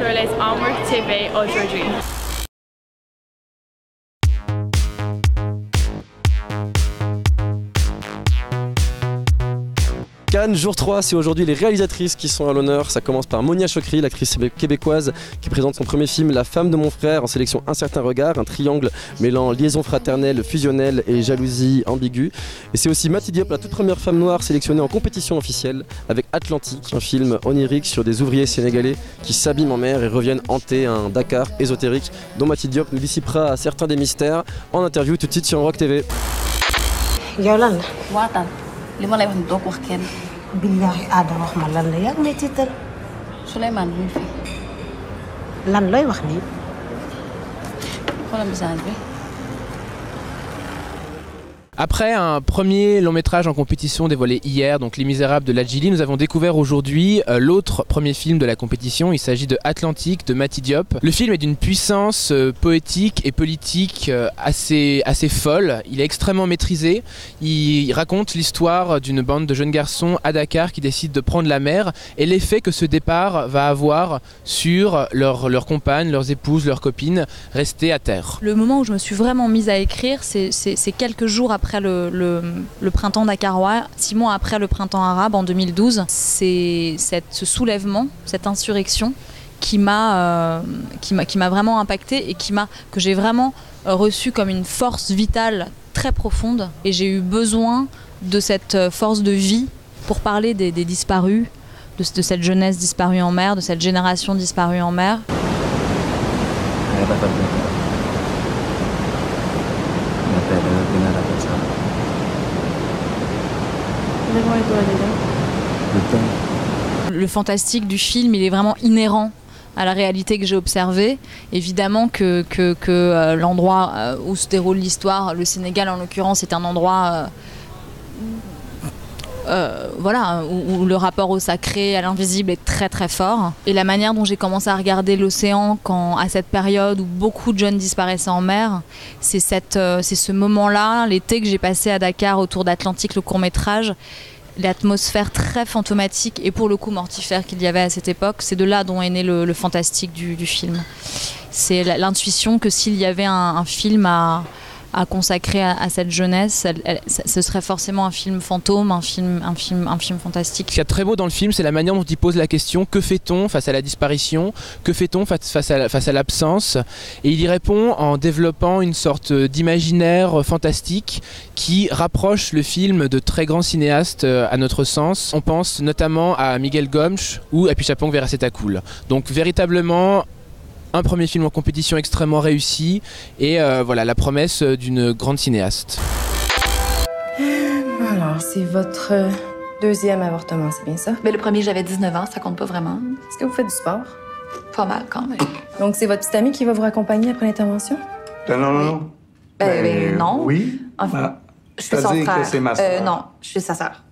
sur les Artwork TV aujourd'hui. Cannes, jour 3, c'est aujourd'hui les réalisatrices qui sont à l'honneur. Ça commence par Monia Chokri, l'actrice québécoise qui présente son premier film La femme de mon frère, en sélection Un certain regard, un triangle mêlant liaison fraternelle, fusionnelle et jalousie ambiguë. Et c'est aussi Mati Diop, la toute première femme noire sélectionnée en compétition officielle avec Atlantique, un film onirique sur des ouvriers sénégalais qui s'abîment en mer et reviennent hanter un Dakar ésotérique dont Mati Diop nous dissipera certains des mystères en interview tout de suite sur Rock TV. Yolan. Waatal li ma lay wax ni doo ko wax kenn. Billahi Aada wax ma lan la yaa ngi may tiital. Souleymane mu ngi fi. Lan looy wax nii. Xoolal message bi. Après un premier long métrage en compétition dévoilé hier, donc Les Misérables de Ladjili, nous avons découvert aujourd'hui l'autre premier film de la compétition. Il s'agit de Atlantique de Mati Diop. Le film est d'une puissance poétique et politique assez folle. Il est extrêmement maîtrisé. Il raconte l'histoire d'une bande de jeunes garçons à Dakar qui décident de prendre la mer et l'effet que ce départ va avoir sur leurs compagnes, leurs épouses, leurs copines restées à terre. Le moment où je me suis vraiment mise à écrire, c'est quelques jours après le printemps dakarois, 6 mois après le printemps arabe en 2012. C'est ce soulèvement, cette insurrection qui m'a vraiment impactée et que j'ai vraiment reçue comme une force vitale très profonde. Et j'ai eu besoin de cette force de vie pour parler des disparus, de cette jeunesse disparue en mer, de cette génération disparue en mer. Le fantastique du film, il est vraiment inhérent à la réalité que j'ai observée. Évidemment que l'endroit où se déroule l'histoire, le Sénégal en l'occurrence, est un endroit où le rapport au sacré, à l'invisible est très très fort. Et la manière dont j'ai commencé à regarder l'océan à cette période où beaucoup de jeunes disparaissaient en mer, c'est ce moment-là, l'été que j'ai passé à Dakar autour d'Atlantique, le court-métrage, l'atmosphère très fantomatique et pour le coup mortifère qu'il y avait à cette époque, c'est de là dont est né le fantastique du film. C'est l'intuition que s'il y avait un film à consacrer à cette jeunesse, ce serait forcément un film fantôme, un film fantastique. Ce qu'il y a de très beau dans le film, c'est la manière dont il pose la question: que fait-on face à la disparition? Que fait-on face à l'absence? Et il y répond en développant une sorte d'imaginaire fantastique qui rapproche le film de très grands cinéastes à notre sens. On pense notamment à Miguel Gomes ou à Pichapong Veracetakul. Donc véritablement un premier film en compétition extrêmement réussi et voilà la promesse d'une grande cinéaste. Alors, c'est votre deuxième avortement, c'est bien ça? Mais le premier, j'avais 19 ans, ça compte pas vraiment. Est-ce que vous faites du sport? Pas mal quand même. Donc, c'est votre petite amie qui va vous raccompagner après l'intervention? Non. Non. Oui. Enfin, je suis son frère. Que c'est ma sœur. Non, je suis sa sœur.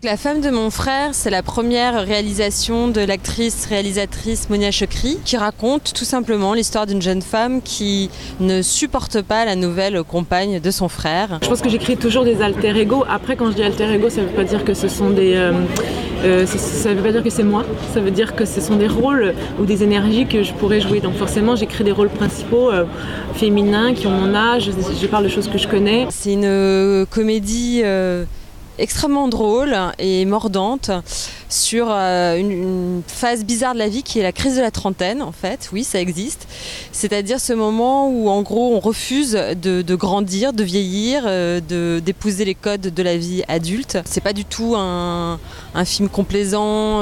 La femme de mon frère, c'est la première réalisation de l'actrice-réalisatrice Monia Chokri qui raconte tout simplement l'histoire d'une jeune femme qui ne supporte pas la nouvelle compagne de son frère. Je pense que j'écris toujours des alter ego. Après, quand je dis alter ego, ça ne veut pas dire que ce sont ça veut pas dire que c'est moi. Ça veut dire que ce sont des rôles ou des énergies que je pourrais jouer. Donc forcément, j'écris des rôles principaux féminins qui ont mon âge. Je parle de choses que je connais. C'est une comédie extrêmement drôle et mordante sur une phase bizarre de la vie qui est la crise de la trentaine en fait. Oui, ça existe. C'est-à-dire ce moment où en gros on refuse de grandir, de vieillir, d'épouser les codes de la vie adulte. C'est pas du tout un film complaisant.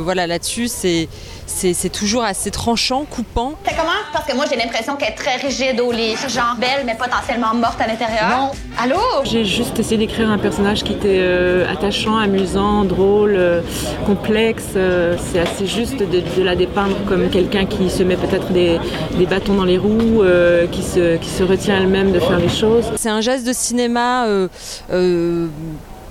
Voilà, là-dessus c'est toujours assez tranchant, coupant. C'est comment? Parce que moi j'ai l'impression qu'elle est très rigide au lit, genre belle mais potentiellement morte à l'intérieur. Non. Allô? J'ai juste essayé d'écrire un personnage qui était attachant, amusant, drôle, complexe. C'est assez juste de la dépeindre comme quelqu'un qui se met peut-être des bâtons dans les roues, qui se retient elle-même de faire les choses. C'est un geste de cinéma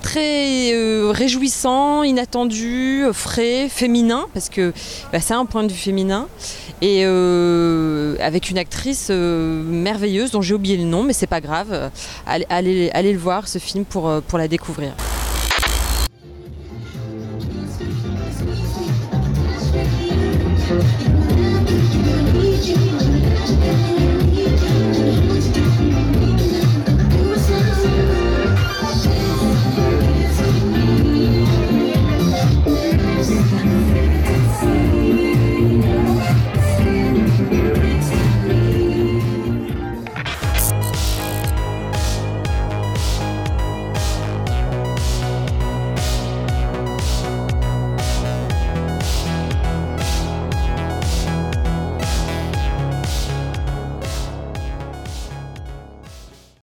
très réjouissant, inattendu, frais, féminin, parce que c'est un point de vue féminin, et avec une actrice merveilleuse dont j'ai oublié le nom, mais c'est pas grave. Allez le voir, ce film, pour la découvrir. Thank you.